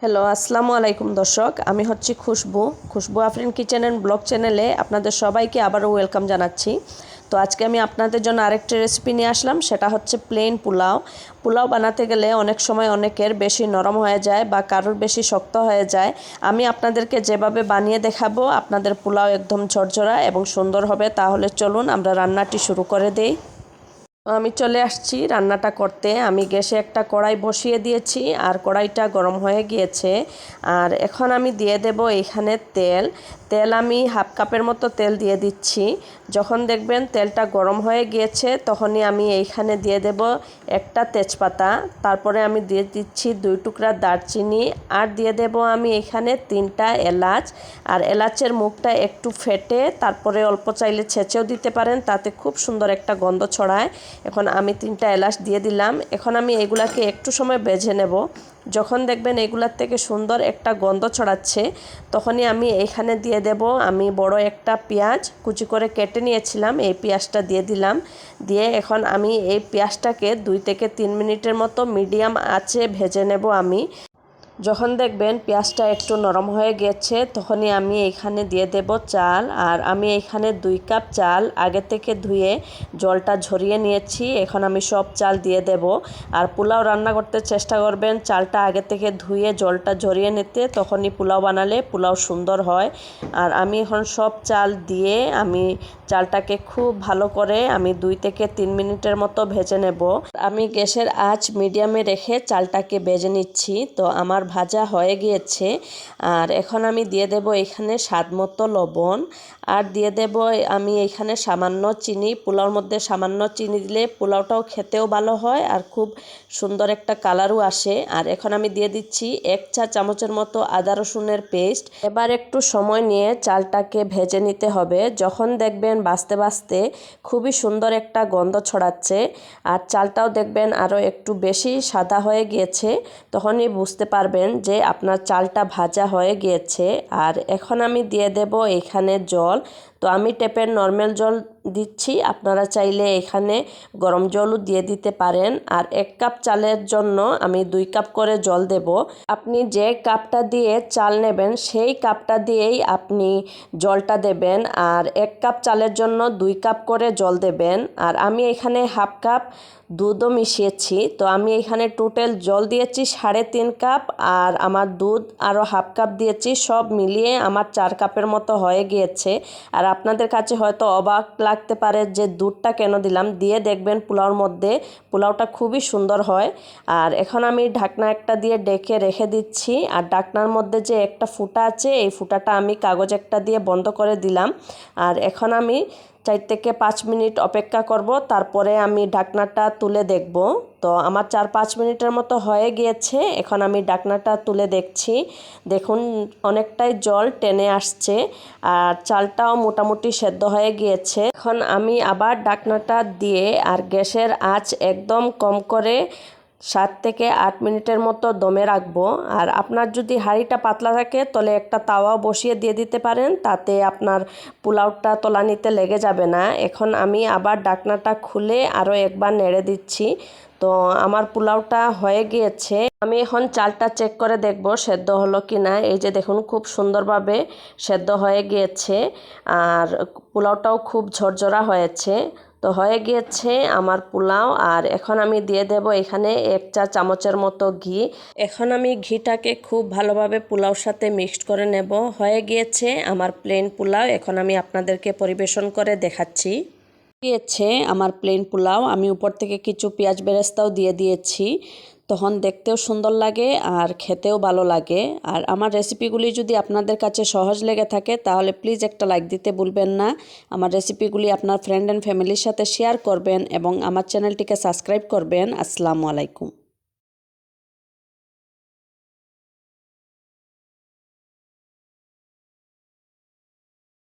Hello, আসসালামু আলাইকুম দর্শক। আমি হচ্ছি খুশবু আফরিন কিচেন অ্যান্ড ব্লগ চ্যানেলে আপনাদের সবাইকে আবারও ওয়েলকাম জানাচ্ছি। তো আজকে আমি আপনাদের জন্য আরেকটি রেসিপি নিয়ে আসলাম, সেটা হচ্ছে প্লেন পোলাও। পোলাও বানাতে গেলে অনেক সময় অনেকের বেশি নরম হয়ে যায় বা কারোর বেশি শক্ত হয়ে যায়। আমি আপনাদেরকে যেভাবে বানিয়ে দেখাবো আপনাদের পোলাও একদম ঝরঝরা এবং সুন্দর হবে। তাহলে চলুন আমরা রান্নাটি শুরু করে দেই। আমি চলে আসছি রান্নাটা করতে। আমি গ্যাসে একটা কড়াই বসিয়ে দিয়েছি আর কড়াইটা গরম হয়ে গিয়েছে। আর এখন আমি দিয়ে দেব এখানে তেল আমি হাফ কাপের মতো তেল দিয়ে দিচ্ছি। যখন দেখবেন তেলটা গরম হয়ে গিয়েছে তখনই আমি এইখানে দিয়ে দেব একটা তেজপাতা, তারপরে আমি দিয়ে দিচ্ছি 2 টুকরা দারচিনি, আর দিয়ে দেব আমি এখানে 3টা এলাচ। আর এলাচের মুখটা একটু ফেটে তারপরে অল্প চাইলে ছেঁচেও দিতে পারেন, তাতে খুব সুন্দর একটা গন্ধ ছড়ায়। এখন আমি 3টা এলাচ দিয়ে দিলাম। এখন আমি এগুলাকে একটু সময় ভেজে নেব। যখন দেখবেন এগুলার থেকে সুন্দর একটা গন্ধ ছড়াচ্ছে তখনই আমি এইখানে দিয়ে দেব আমি বড় একটা পেঁয়াজ কুচি করে কেটে নিয়েছিলাম, এই পেঁয়াজটা দিয়ে দিলাম। দিয়ে এখন আমি এই পেঁয়াজটাকে 2 থেকে 3 মিনিটের মতো মিডিয়াম আঁচে ভেজে নেব আমি। যখন দেখবেন পেঁয়াজটা একটু নরম হয়ে গেছে তখনই আমি এখানে দিয়ে দেব চাল। আর আমি এখানে 2 কাপ চাল আগে থেকে ধুয়ে জলটা ঝরিয়ে নিয়েছি। এখন আমি সব চাল দিয়ে দেব। আর পোলাও রান্না করতে চেষ্টা করবেন চালটা আগে থেকে ধুয়ে জলটা ঝরিয়ে নিতে, তখনই পোলাও বানালে পোলাও সুন্দর হয়। আর আমি এখন সব চাল দিয়ে আমি চালটাকে খুব ভালো করে আমি 2 থেকে 3 মিনিটের মতো ভেজে নেব। আমি গ্যাসের আঁচ মিডিয়ামে রেখে চালটাকে ভেজে নিচ্ছি। তো আমার ভাজা হয়ে গিয়েছে। আর এখন আমি দিয়ে দেব এখানে স্বাদ মতো লবণ, আর দিয়ে দেব আমি এখানে সামান্য চিনি। পোলাওর মধ্যে সামান্য চিনি দিলে পোলাওটাও খেতেও ভালো হয় আর খুব সুন্দর একটা কালারও আসে। আর এখন আমি দিয়ে দিচ্ছি 1 চা চামচের মতো আদা রসুনের পেস্ট। এবার একটু সময় নিয়ে চালটাকে ভেজে নিতে হবে। যখন দেখবেন বাছতে বাছতে খুবই সুন্দর একটা গন্ধ ছড়াচ্ছে আর চালটাও দেখবেন আরও একটু বেশি সাদা হয়ে গিয়েছে, তখনই বুঝতে পারবেন যে আপনার চালটা ভাজা হয়ে গিয়েছে। আর এখন আমি দিয়ে দেব এখানে জল। তো আমি ট্যাপের নর্মাল জল দিচ্ছি, আপনারা চাইলে এখানে গরম জলও দিয়ে দিতে পারেন। আর 1 কাপ চালের জন্য আমি 2 কাপ করে জল দেব। আপনি যে কাপটা দিয়ে চাল নেবেন সেই কাপটা দিয়েই আপনি জলটা দেবেন। আর 1 কাপ চালের জন্য 2 কাপ করে জল দেবেন। আর আমি এখানে হাফ কাপ দুধও মিশিয়েছি। তো আমি এখানে টোটাল জল দিয়েছি 3.5 কাপ, আর আমার দুধ আরও হাফ কাপ দিয়েছি। সব মিলিয়ে আমার 4 কাপের মতো হয়ে গিয়েছে। আর আপনাদের কাছে হয়তো অবাক লাগতে পারে যে দুধটা কেন দিলাম, দিয়ে দেখবেন পোলাওর মধ্যে পোলাওটা খুবই সুন্দর হয়। আর এখন আমি ঢাকনা একটা দিয়ে ডেকে রেখে দিচ্ছি। আর ঢাকনার মধ্যে যে একটা ফুটা আছে এই ফুটাটা আমি কাগজ একটা দিয়ে বন্ধ করে দিলাম। আর এখন আমি 4 থেকে 5 মিনিট অপেক্ষা করব, তারপরে আমি ঢাকনাটা তুলে দেখব। তো আমার 4-5 মিনিটের মতো হয়ে গিয়েছে। এখন আমি ঢাকনাটা তুলে দেখছি, দেখুন অনেকটাই জল টেনে আসছে আর চালটাও মোটামুটি সেদ্ধ হয়ে গিয়েছে। এখন আমি আবার ঢাকনাটা দিয়ে আর গ্যাসের আঁচ একদম কম করে 7 থেকে 8 মিনিটের মতো দমে রাখবো। আর আপনার যদি হাঁড়িটা পাতলা থাকে তাহলে একটা তাওয়া বসিয়ে দিয়ে দিতে পারেন, তাতে আপনার পোলাওটা তলানিতে লেগে যাবে না। এখন আমি আবার ঢাকনাটা খুলে আরও একবার নেড়ে দিচ্ছি। তো আমার পোলাওটা হয়ে গিয়েছে। আমি এখন চালটা চেক করে দেখব সেদ্ধ হলো কি না। এই যে দেখুন খুব সুন্দরভাবে সেদ্ধ হয়ে গিয়েছে আর পোলাওটাও খুব ঝরঝরা হয়েছে। তো হয়ে গিয়েছে আমার পোলাও। আর এখন আমি দিয়ে দেব এখানে 1 চা চামচের মতো ঘি। এখন আমি ঘিটাকে খুব ভালোভাবে পোলাওর সাথে মিক্সড করে নেব। হয়ে গিয়েছে আমার প্লেন পোলাও। এখন আমি আপনাদেরকে পরিবেশন করে দেখাচ্ছি। গিয়েছে আমার প্লেন পোলাও। আমি উপর থেকে কিছু পেঁয়াজ বেরেস্তাও দিয়ে দিয়েছি, তখন দেখতেও সুন্দর লাগে আর খেতেও ভালো লাগে। আর আমার রেসিপিগুলি যদি আপনাদের কাছে সহজ লেগে থাকে তাহলে প্লিজ একটা লাইক দিতে ভুলবেন না। আমার রেসিপিগুলি আপনার ফ্রেন্ড অ্যান্ড ফ্যামিলির সাথে শেয়ার করবেন এবং আমার চ্যানেলটিকে সাবস্ক্রাইব করবেন। আসসালামু আলাইকুম।